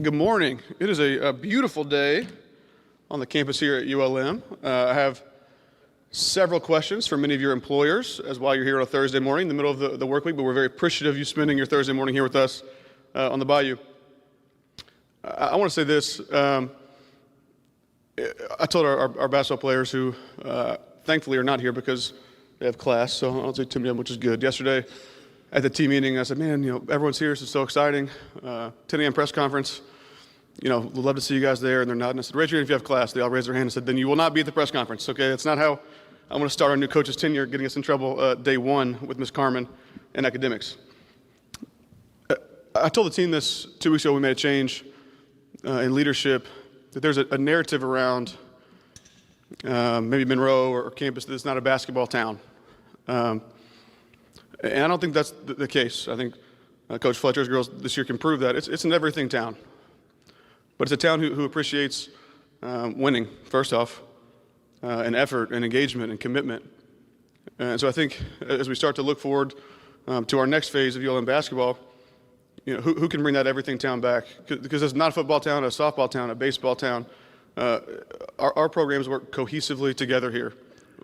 Good morning. It is a beautiful day on the campus here at ULM. I have several questions for many of your employers as while you're here on a Thursday morning in the middle of the work week, but we're very appreciative of you spending your Thursday morning here with us on the Bayou. I want to say this. I told our basketball players who thankfully are not here because they have class, so I don't say too many of them, which is good. Yesterday at the team meeting, I said, man, everyone's here. This is so exciting. 10 a.m. press conference. We'd love to see you guys there. And they're nodding. I said, raise your hand if you have class. They all raised their hand and said, then you will not be at the press conference. Okay, that's not how I'm going to start our new coach's tenure, getting us in trouble day one with Ms. Carmen and academics. I told the team this 2 weeks ago. We made a change in leadership, that there's a narrative around maybe Monroe or campus that it's not a basketball town. And I don't think that's the case. I think Coach Fletcher's girls this year can prove that. It's an everything town. But it's a town who appreciates winning, first off, and effort and engagement and commitment. And so I think as we start to look forward to our next phase of ULM basketball, who can bring that everything town back? Because it's not a football town, a softball town, a baseball town. Our programs work cohesively together here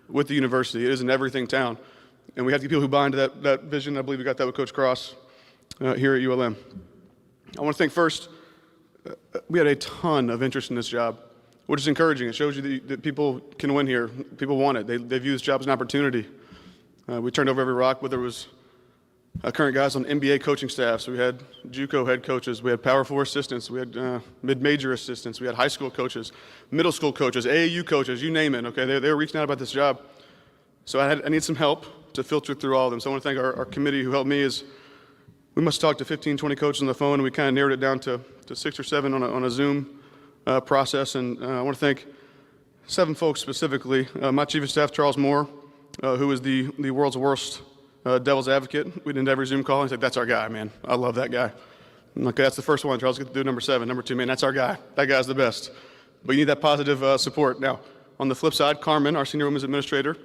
with the university. It is an everything town. And we have to get people who buy into that vision. I believe we got that with Coach Cross here at ULM. I want to thank first, we had a ton of interest in this job, which is encouraging. It shows you that people can win here. People want it. They view this job as an opportunity. We turned over every rock, whether it was current guys on NBA coaching staffs. We had JUCO head coaches. We had Power 4 assistants. We had mid-major assistants. We had high school coaches, middle school coaches, AAU coaches, you name it. Okay, they were reaching out about this job. So I need some help to filter through all of them. So I want to thank our committee who helped me. We must talk to 15, 20 coaches on the phone, and we kind of narrowed it down to 6 or 7 on a Zoom process. And I want to thank 7 folks specifically. My chief of staff, Charles Moore, who is the world's worst devil's advocate. We did every Zoom call. He said, that's our guy, man. I love that guy. Okay, that's the first one. Charles, get to do number 7. Number 2, man, that's our guy. That guy's the best. But you need that positive support. Now, on the flip side, Carmen, our senior women's administrator,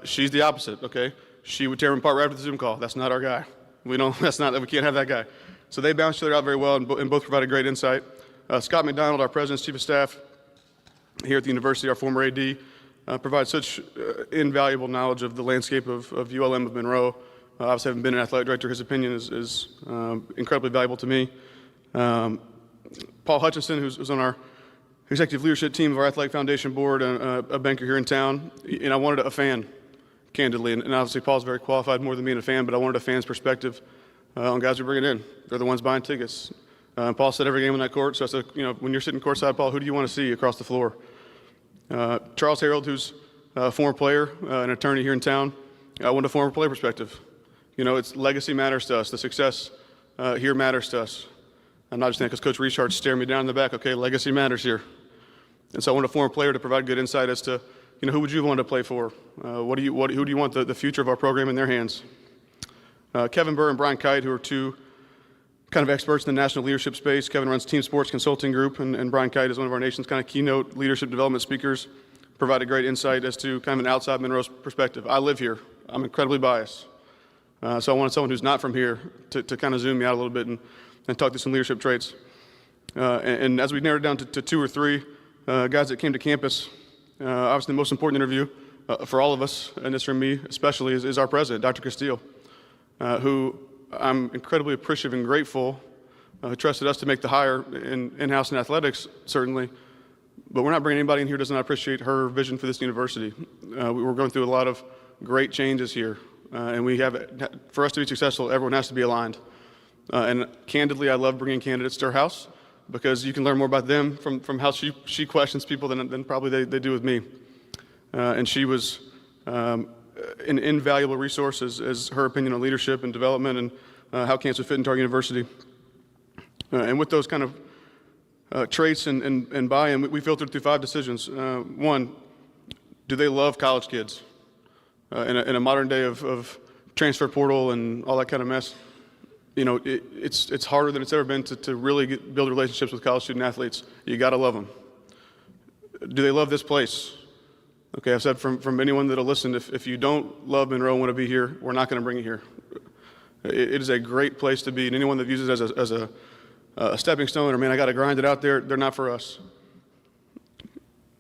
she's the opposite, okay? She would tear him apart right after the Zoom call. That's not our guy. We can't have that guy. So they balanced each other out very well and both provided great insight. Scott McDonald, our president's chief of staff here at the university, our former AD, provides such invaluable knowledge of the landscape of ULM of Monroe. Obviously, having been an athletic director, his opinion is incredibly valuable to me. Paul Hutchinson, who's on our executive leadership team of our athletic foundation board, a banker here in town, and I wanted a fan, candidly, and obviously Paul's very qualified more than being a fan, but I wanted a fan's perspective on guys we're bringing in. They're the ones buying tickets. Paul said every game on that court, so I said, when you're sitting courtside, Paul, who do you want to see across the floor? Charles Harold, who's a former player, an attorney here in town, I want a former player perspective. It's legacy matters to us. The success here matters to us. I'm not just saying because Coach Richard's staring me down in the back, okay, legacy matters here. And so I want a former player to provide good insight as to, who would you want to play for? Who do you want the future of our program in their hands? Kevin Burr and Brian Kite, who are 2 kind of experts in the national leadership space. Kevin runs Team Sports Consulting Group, and Brian Kite is one of our nation's kind of keynote leadership development speakers. Provided great insight as to kind of an outside Monroe's perspective. I live here. I'm incredibly biased. So I wanted someone who's not from here to kind of zoom me out a little bit and talk through some leadership traits. And as we narrowed down to 2 or 3 guys that came to campus, obviously the most important interview for all of us, and this from me especially, is our president, Dr. Castile, who I'm incredibly appreciative and grateful, who trusted us to make the hire in-house in athletics, certainly. But we're not bringing anybody in here who does not appreciate her vision for this university. We're going through a lot of great changes here, and for us to be successful, everyone has to be aligned. And candidly, I love bringing candidates to our house because you can learn more about them from how she questions people than probably they do with me. And she was an invaluable resource as her opinion on leadership and development and how campus would fit into our university. And with those kind of traits and buy-in, we filtered through 5 decisions. 1, do they love college kids? In a modern day of transfer portal and all that kind of mess, it's harder than it's ever been to really build relationships with college student athletes. You got to love them. Do they love this place? Okay, I've said from anyone that'll listen, if you don't love Monroe and want to be here, we're not going to bring you here. It is a great place to be, and anyone that views it as a stepping stone or, man, I got to grind it out there, they're not for us.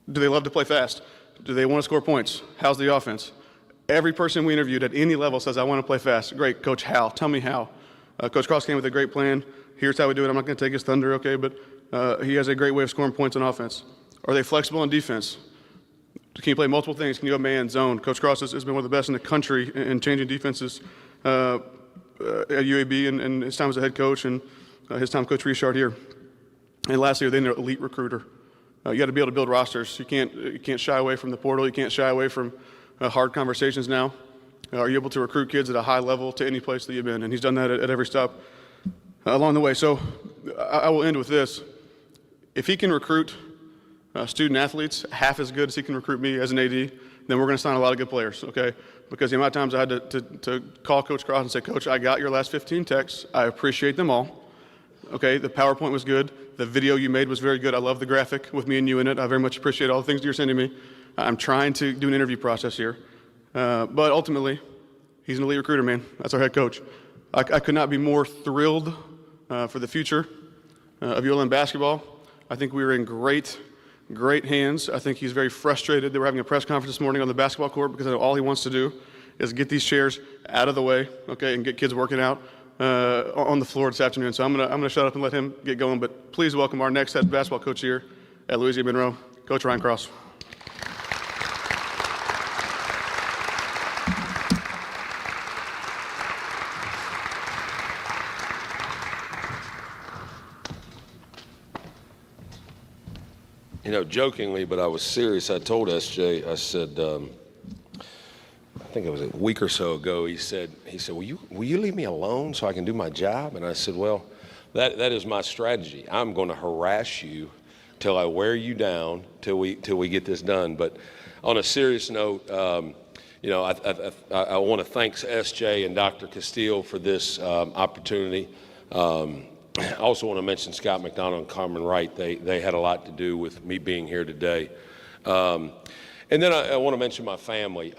Do they love to play fast? Do they want to score points? How's the offense? Every person we interviewed at any level says, I want to play fast. Great, Coach, how? Tell me how. Coach Cross came with a great plan. Here's how we do it. I'm not going to take his thunder, okay, but he has a great way of scoring points on offense. Are they flexible on defense? Can you play multiple things? Can you go man, zone? Coach Cross has been one of the best in the country in changing defenses at UAB and his time as a head coach and his time Coach Richard here. And lastly, they're an elite recruiter. You got to be able to build rosters. You can't shy away from the portal. You can't shy away from hard conversations now. Are you able to recruit kids at a high level to any place that you've been? And he's done that at every stop along the way. So I will end with this. If he can recruit student athletes half as good as he can recruit me as an AD, then we're going to sign a lot of good players, okay? Because the amount of times I had to call Coach Cross and say, Coach, I got your last 15 texts. I appreciate them all. Okay, the PowerPoint was good. The video you made was very good. I love the graphic with me and you in it. I very much appreciate all the things you're sending me. I'm trying to do an interview process here. But ultimately, he's an elite recruiter, man. That's our head coach. I could not be more thrilled for the future of ULM basketball. I think we are in great hands. I think he's very frustrated that we're having a press conference this morning on the basketball court because I know all he wants to do is get these chairs out of the way, okay, and get kids working out on the floor this afternoon. So I'm gonna shut up and let him get going. But please welcome our next head basketball coach here at Louisiana Monroe, Coach Ryan Cross. You know, jokingly, but I was serious. I told SJ, I said, I think it was a week or so ago, he said, will you leave me alone so I can do my job? And I said, well, that is my strategy. I'm going to harass you till I wear you down till we get this done. But on a serious note, you know, I want to thank SJ and Dr. Castile for this opportunity. I also want to mention Scott McDonald and Carmen Wright. They had a lot to do with me being here today. And then I want to mention my family.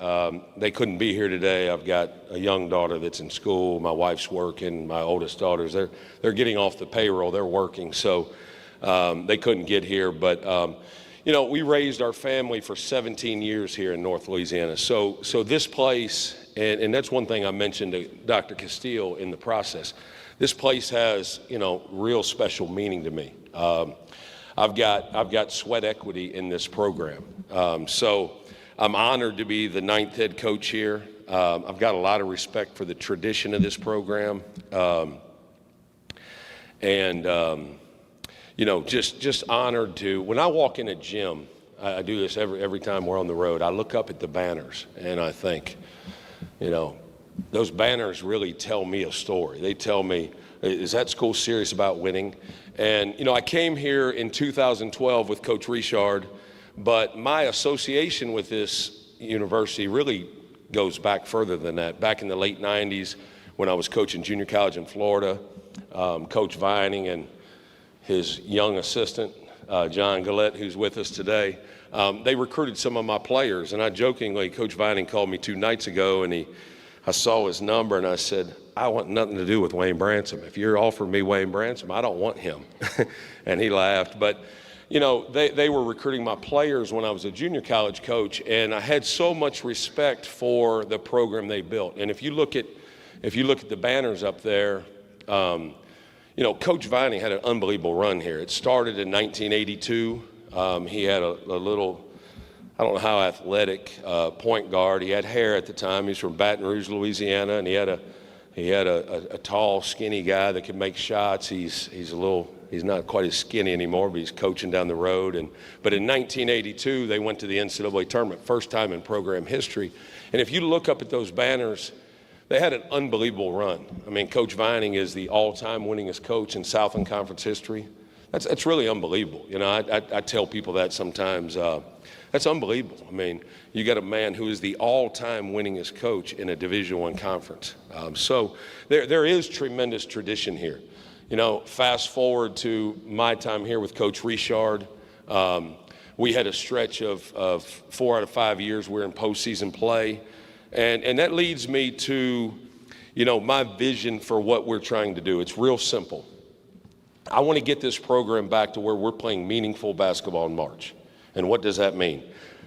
They couldn't be here today. I've got a young daughter that's in school. My wife's working. My oldest daughters, they're getting off the payroll. They're working, so they couldn't get here. But you know, we raised our family for 17 years here in North Louisiana. So this place, and that's one thing I mentioned to Dr. Castile in the process. This place has, you know, real special meaning to me. I've got sweat equity in this program. So I'm honored to be the 9th head coach here. I've got a lot of respect for the tradition of this program. You know, just honored to, when I walk in a gym, I do this every time we're on the road, I look up at the banners and I think, you know, those banners really tell me a story. They tell me, is that school serious about winning? And, you know, I came here in 2012 with Coach Richard, but my association with this university really goes back further than that. Back in the late 90s when I was coaching junior college in Florida, Coach Vining and his young assistant, John Gillette, who's with us today, they recruited some of my players. And I jokingly, Coach Vining called me 2 nights ago and I saw his number and I said, I want nothing to do with Wayne Bransom. If you're offering me Wayne Bransom, I don't want him. And he laughed. But, you know, they were recruiting my players when I was a junior college coach, and I had so much respect for the program they built. And if you look at the banners up there, you know, Coach Vining had an unbelievable run here. It started in 1982. He had a little, I don't know how athletic, point guard. He had hair at the time. He's from Baton Rouge, Louisiana, and he had a tall, skinny guy that could make shots. He's not quite as skinny anymore, but he's coaching down the road. But in 1982, they went to the NCAA tournament, first time in program history. And if you look up at those banners, they had an unbelievable run. I mean, Coach Vining is the all-time winningest coach in Southland Conference history. That's really unbelievable. You know, I tell people that sometimes. That's unbelievable. I mean, you got a man who is the all-time winningest coach in a Division I conference. So there is tremendous tradition here. You know, fast forward to my time here with Coach Richard. We had a stretch of 4 out of 5 years we're in postseason play. And that leads me to, you know, my vision for what we're trying to do. It's real simple. I want to get this program back to where we're playing meaningful basketball in March. And what does that mean?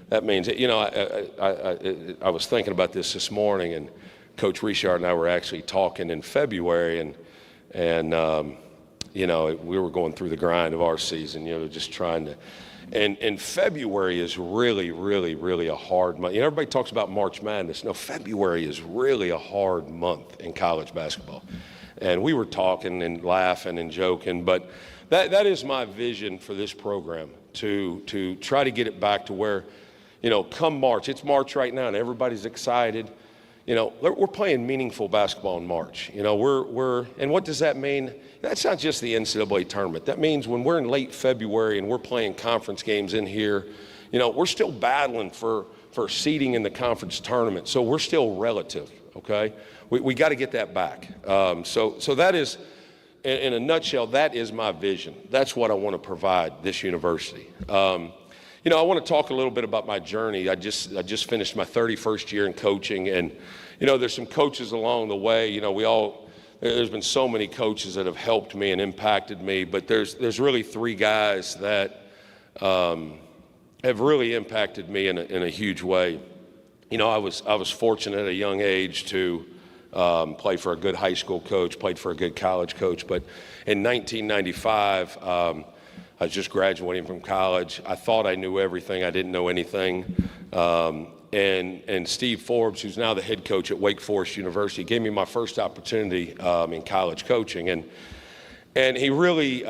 That means, you know, I was thinking about this morning, and Coach Richard and I were actually talking in February, and you know, we were going through the grind of our season, you know, just trying to. And February is really, really, really a hard month. You know, everybody talks about March Madness. No, February is really a hard month in college basketball. And we were talking and laughing and joking, but that is my vision for this program, to try to get it back to where, you know, come March, it's March right now and everybody's excited. You know, we're playing meaningful basketball in March. You know, and what does that mean? That's not just the NCAA tournament. That means when we're in late February and we're playing conference games in here, you know, we're still battling for seeding in the conference tournament. So we're still relative, okay? We got to get that back. So that is, in a nutshell, that is my vision. That's what I want to provide this university. You know, I want to talk a little bit about my journey. I just finished my 31st year in coaching, and you know, there's some coaches along the way. You know, there's been so many coaches that have helped me and impacted me, but there's really three guys that have really impacted me in a huge way. You know, I was fortunate at a young age to play for a good high school coach, played for a good college coach, but in 1995. I was just graduating from college. I thought I knew everything. I didn't know anything. And Steve Forbes, who's now the head coach at Wake Forest University, gave me my first opportunity in college coaching. And he really,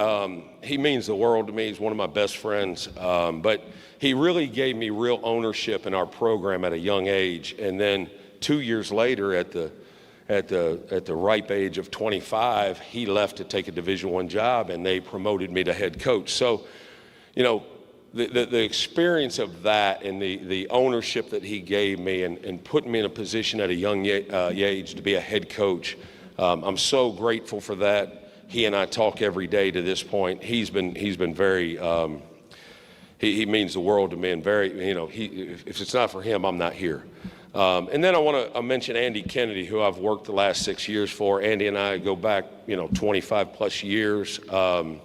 he means the world to me. He's one of my best friends. But he really gave me real ownership in our program at a young age. And then 2 years later, at the ripe age of 25, he left to take a Division I job, and they promoted me to head coach. So, you know, the experience of that and the ownership that he gave me and putting me in a position at a young age to be a head coach, I'm so grateful for that. He and I talk every day to this point. He's been very, he means the world to me, and very, you know, if it's not for him, I'm not here. And then I want to mention Andy Kennedy, who I've worked the last 6 years for. Andy and I go back, you know, 25 plus years. You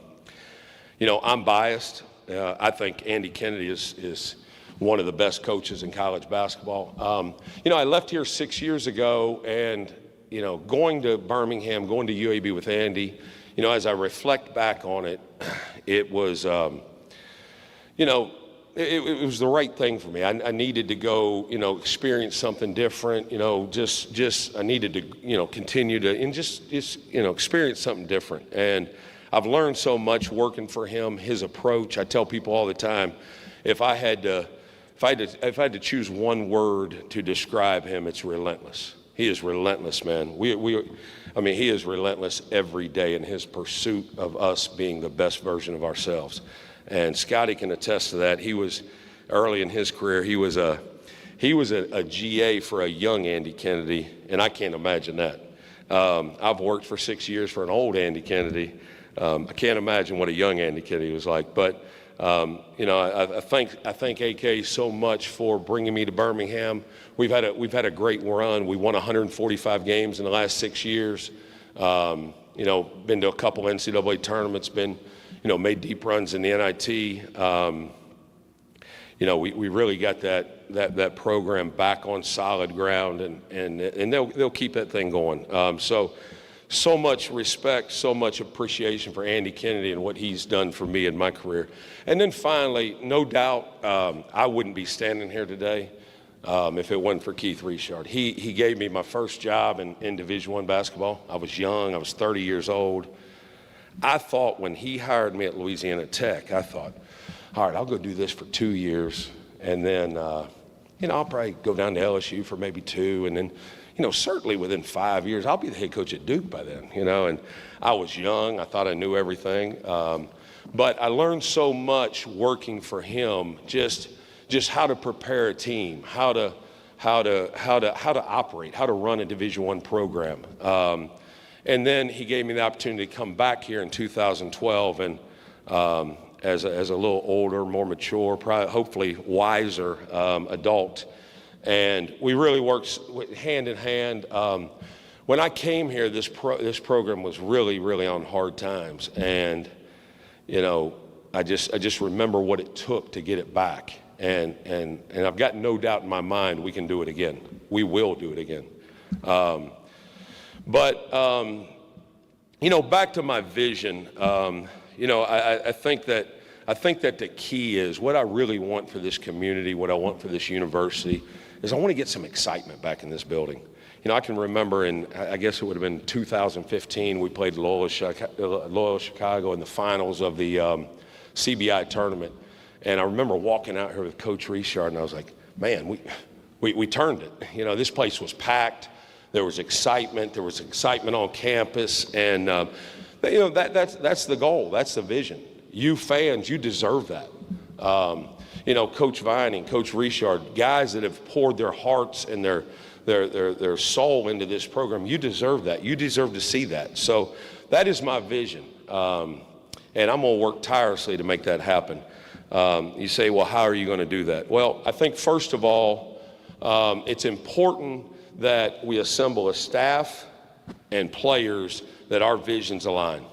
know, I'm biased. I think Andy Kennedy is one of the best coaches in college basketball. You know, I left here 6 years ago, and, you know, going to Birmingham, going to UAB with Andy, you know, as I reflect back on it, it was, you know, it was the right thing for me. I needed to go, you know, experience something different, you know, just I needed to, you know, continue to, and just, you know, experience something different. And I've learned so much working for him, his approach. I tell people all the time, if I had to choose one word to describe him, it's relentless. He is relentless, man. I mean, he is relentless every day in his pursuit of us being the best version of ourselves. And Scotty can attest to that. He was, early in his career, he was a GA for a young Andy Kennedy, and I can't imagine that. I've worked for 6 years for an old Andy Kennedy. I can't imagine what a young Andy Kennedy was like. But you know, I thank AK so much for bringing me to Birmingham. We've had a great run. We won 145 games in the last 6 years. You know, been to a couple NCAA tournaments. You know, made deep runs in the NIT. You know, we really got that program back on solid ground, and they'll keep that thing going. So much respect, so much appreciation for Andy Kennedy and what he's done for me in my career. And then finally, no doubt, I wouldn't be standing here today if it wasn't for Keith Richard. He gave me my first job in Division I basketball. I was young. I was 30 years old. I thought when he hired me at Louisiana Tech, I thought, all right, I'll go do this for 2 years, and then, you know, I'll probably go down to LSU for maybe 2, and then, you know, certainly within 5 years, I'll be the head coach at Duke by then, you know. And I was young. I thought I knew everything. But I learned so much working for him, just how to prepare a team, how to operate, how to run a Division I program. And then he gave me the opportunity to come back here in 2012, and as a little older, more mature, probably, hopefully wiser adult. And we really worked hand in hand. When I came here, this program was really, really on hard times. And I just remember what it took to get it back. And I've got no doubt in my mind we can do it again. We will do it again. Back to my vision, I think that the key is what I really want for this community, what I want for this university, is I want to get some excitement back in this building. I can remember I guess it would have been 2015, we played Loyola Chicago in the finals of the CBI tournament. And I remember walking out here with Coach Richard, and I was like, man, we turned it. This place was packed. There was excitement. There was excitement on campus. And, that's the goal. That's the vision. You fans, you deserve that. Coach Vining, Coach Richard, guys that have poured their hearts and their soul into this program, you deserve that. You deserve to see that. So that is my vision. And I'm going to work tirelessly to make that happen. You say, well, how are you going to do that? Well, I think first of all, it's important that we assemble a staff and players that our visions align,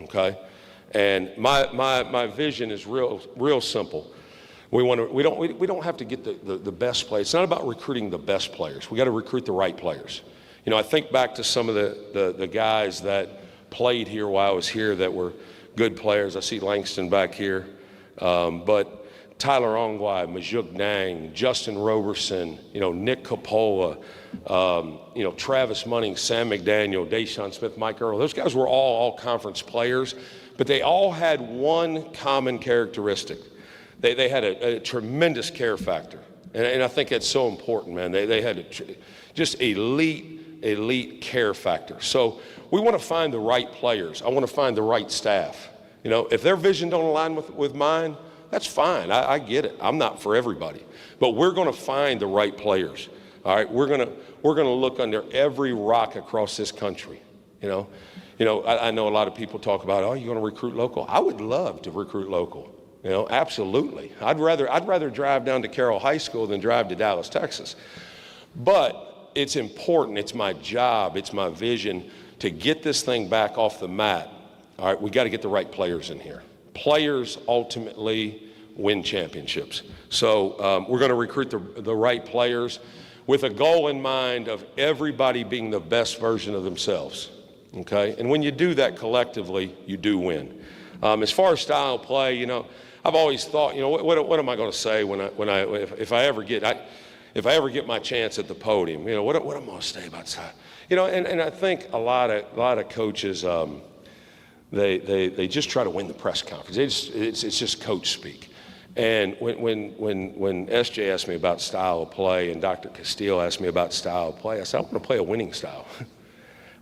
okay? And my vision is real simple. We don't have to get the best players. It's not about recruiting the best players. We got to recruit the right players. I think back to some of the guys that played here while I was here that were good players. I see Langston back here. But Tyler Ongwai, Majuk Nang, Justin Roberson, Nick Coppola, Travis Munning, Sam McDaniel, Deshaun Smith, Mike Earl. Those guys were all conference players, but they all had one common characteristic. They had a tremendous care factor. And I think that's so important, man. They had just elite care factor. So we want to find the right players. I want to find the right staff. If their vision don't align with mine, that's fine. I get it. I'm not for everybody. But we're going to find the right players. All right? We're going to look under every rock across this country. I know a lot of people talk about, oh, you're going to recruit local. I would love to recruit local. Absolutely. I'd rather drive down to Carroll High School than drive to Dallas, Texas. But it's important. It's my job. It's my vision to get this thing back off the mat. All right, we got to get the right players in here. Players ultimately win championships. So we're going to recruit the right players with a goal in mind of everybody being the best version of themselves. Okay, and when you do that collectively, you do win. As far as style of play, I've always thought, what am I going to say if I ever get my chance at the podium? What am I going to say about style? And I think a lot of coaches. They just try to win the press conference. It's just coach speak. And when SJ asked me about style of play and Dr. Castile asked me about style of play, I said, I want to play a winning style.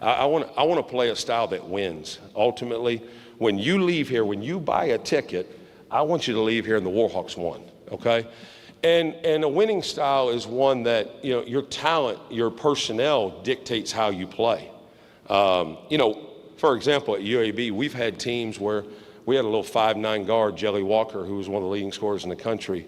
I want to play a style that wins. Ultimately, when you leave here, when you buy a ticket, I want you to leave here and the Warhawks won, okay? And a winning style is one that, your talent, your personnel dictates how you play. For example, at UAB, we've had teams where we had a little 5'9" guard, Jelly Walker, who was one of the leading scorers in the country.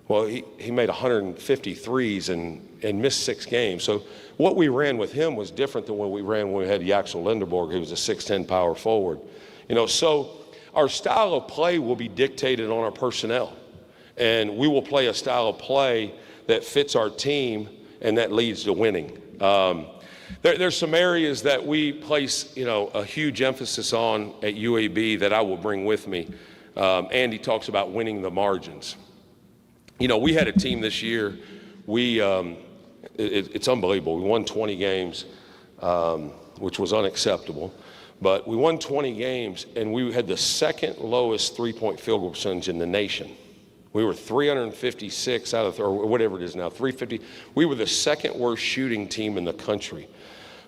Well, he made 150 threes and missed 6 games. So what we ran with him was different than what we ran when we had Yaxel Linderborg, who was a 6'10" power forward. So our style of play will be dictated on our personnel. And we will play a style of play that fits our team and that leads to winning. There's some areas that we place, a huge emphasis on at UAB that I will bring with me. Andy talks about winning the margins. We had a team this year. It's unbelievable. We won 20 games, which was unacceptable. But we won 20 games, and we had the second lowest three-point field goal percentage in the nation. We were 356 out of, or whatever it is now, 350. We were the second worst shooting team in the country.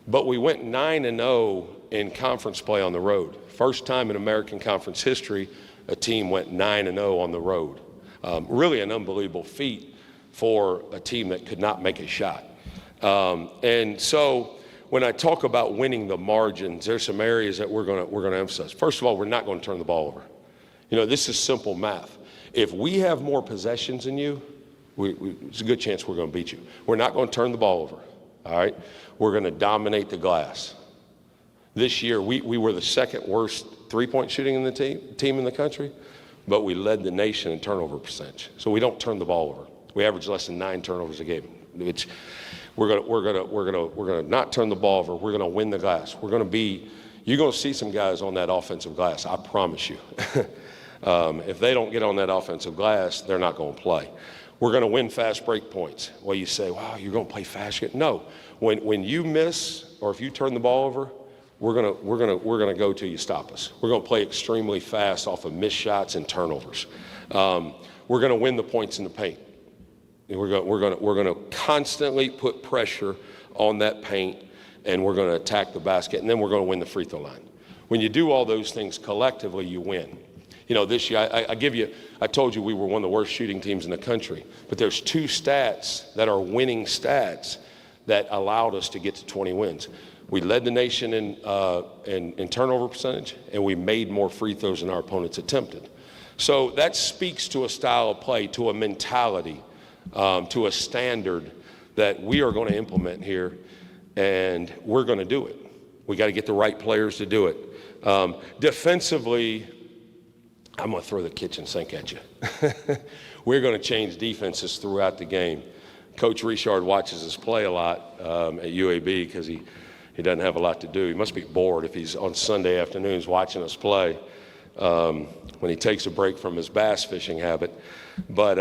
But we went 9-0 in conference play on the road. First time in American Conference history, a team went 9-0 on the road. Really an unbelievable feat for a team that could not make a shot. And so when I talk about winning the margins, there's some areas that we're going to emphasize. First of all, we're not going to turn the ball over. This is simple math. If we have more possessions than you, it's a good chance we're going to beat you. We're not going to turn the ball over, all right? We're going to dominate the glass. This year, we were the second worst three-point shooting in the team in the country, but we led the nation in turnover percentage. So we don't turn the ball over. We average less than 9 turnovers a game. We're gonna not turn the ball over. We're gonna win the glass. You're gonna see some guys on that offensive glass, I promise you. If they don't get on that offensive glass, they're not gonna play. We're gonna win fast break points. Well, you say, wow, you're gonna play fast. No, when you miss or if you turn the ball over, we're gonna go till you stop us. We're gonna play extremely fast off of missed shots and turnovers. We're gonna win the points in the paint. We're gonna constantly put pressure on that paint, and we're gonna attack the basket, and then we're gonna win the free throw line. When you do all those things collectively, you win. You know, this year, I told you we were one of the worst shooting teams in the country, but there's 2 stats that are winning stats that allowed us to get to 20 wins. We led the nation in turnover percentage, and we made more free throws than our opponents attempted. So that speaks to a style of play, to a mentality, to a standard that we are going to implement here, and we're going to do it. We got to get the right players to do it. Defensively, I'm going to throw the kitchen sink at you. We're going to change defenses throughout the game. Coach Richard watches us play a lot at UAB because he doesn't have a lot to do. He must be bored if he's on Sunday afternoons watching us play when he takes a break from his bass fishing habit. But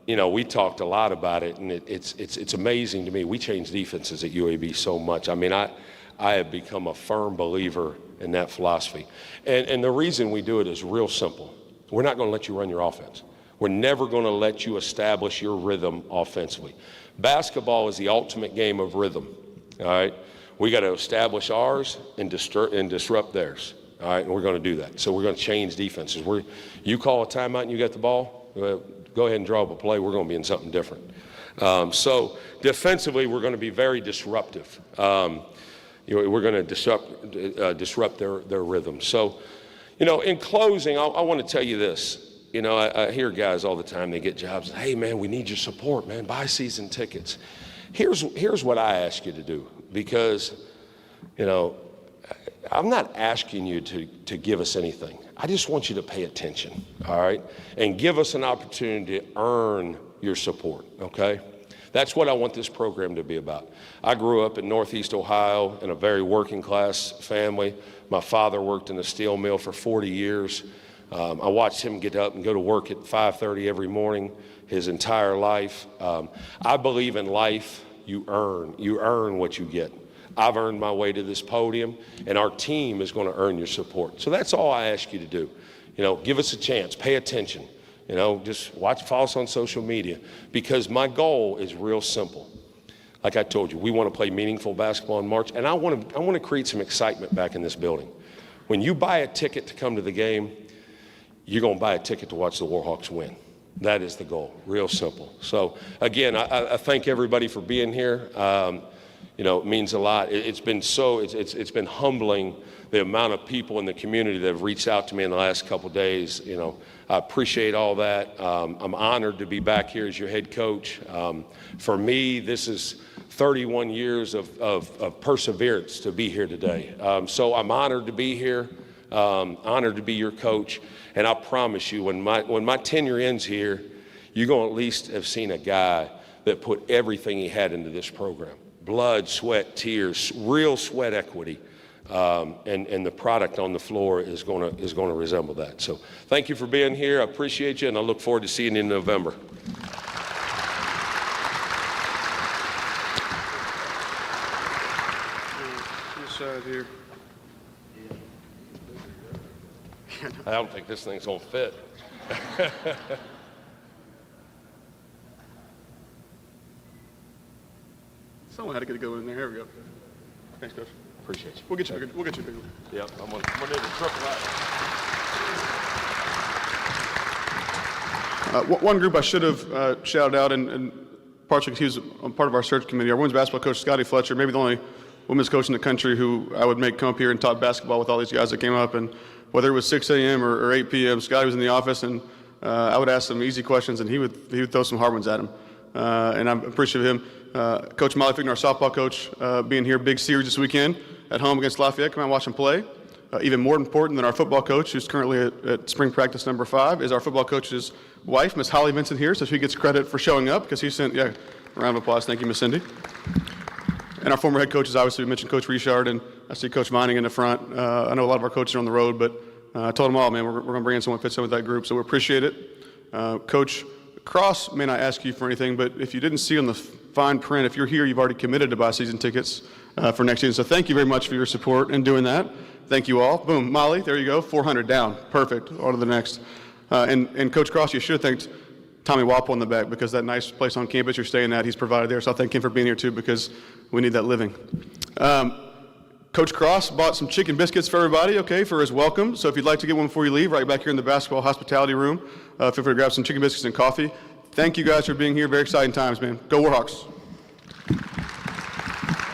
you know, we talked a lot about it, and it's amazing to me. We change defenses at UAB so much. I mean, I have become a firm believer in that philosophy. And the reason we do it is real simple. We're not going to let you run your offense. We're never going to let you establish your rhythm offensively. Basketball is the ultimate game of rhythm, all right? We got to establish ours and disrupt theirs, all right? And we're going to do that. So we're going to change defenses. You call a timeout and you got the ball, go ahead and draw up a play. We're going to be in something different. So defensively, we're going to be very disruptive. We're going to disrupt their rhythm. So, you know, in closing, I want to tell you this. You know, I hear guys all the time, they get jobs. Hey, man, we need your support, man. Buy season tickets. Here's what I ask you to do, because, you know, I'm not asking you to give us anything. I just want you to pay attention, all right, and give us an opportunity to earn your support, okay? That's what I want this program to be about. I grew up in Northeast Ohio in a very working class family. My father worked in a steel mill for 40 years. I watched him get up and go to work at 5:30 every morning his entire life. I believe in life, you earn what you get. I've earned my way to this podium, and our team is going to earn your support. So that's all I ask you to do. You know, give us a chance, pay attention. You know, just follow us on social media, because my goal is real simple. Like I told you, we want to play meaningful basketball in March, and I want to create some excitement back in this building. When you buy a ticket to come to the game, you're going to buy a ticket to watch the Warhawks win. That is the goal, real simple. So again, I thank everybody for being here. You know, it means a lot. It's been humbling, the amount of people in the community that have reached out to me in the last couple of days. You know, I appreciate all that. I'm honored to be back here as your head coach. For me, this is 31 years of perseverance to be here today. So I'm honored to be here, honored to be your coach. And I promise you, when my tenure ends here, you're going to at least have seen a guy that put everything he had into this program. Blood, sweat, tears, real sweat equity. And the product on the floor is going to resemble that. So thank you for being here. I appreciate you, and I look forward to seeing you in November. This side here. I don't think this thing's going to fit. Someone had to get it going in there. Here we go. Thanks, Coach. Appreciate you. We'll get you a big one. Yep, I'm gonna need a triple out. One group I should have shouted out, and partially because he was part of our search committee, our women's basketball coach, Scotty Fletcher, maybe the only women's coach in the country who I would make come up here and talk basketball with all these guys that came up. And whether it was 6 a.m. or 8 p.m., Scotty was in the office, and I would ask some easy questions, and he would throw some hard ones at him. And I'm appreciative of him. Coach Molly Figner, our softball coach, being here, big series this weekend at home against Lafayette. Come out and watch them play. Even more important than our football coach, who's currently at spring practice number 5, is our football coach's wife, Miss Holly Vincent here, so she gets credit for showing up because he sent, a round of applause. Thank you, Miss Cindy. And our former head coaches, obviously, we mentioned Coach Richard, and I see Coach Vining in the front. I know a lot of our coaches are on the road, but I told them all, man, we're going to bring in someone who fits in with that group, so we appreciate it. Coach Cross may not ask you for anything, but if you didn't see on the fine print, if you're here, you've already committed to buy season tickets for next season. So thank you very much for your support in doing that. Thank you all. Boom, Molly, there you go, 400 down. Perfect. On to the next. And Coach Cross, you should have thanked Tommy Wapple in the back because that nice place on campus you're staying at, he's provided there. So I thank him for being here too because we need that living. Coach Cross bought some chicken biscuits for everybody, okay, for his welcome. So if you'd like to get one before you leave, right back here in the basketball hospitality room, feel free to grab some chicken biscuits and coffee. Thank you guys for being here. Very exciting times, man. Go Warhawks.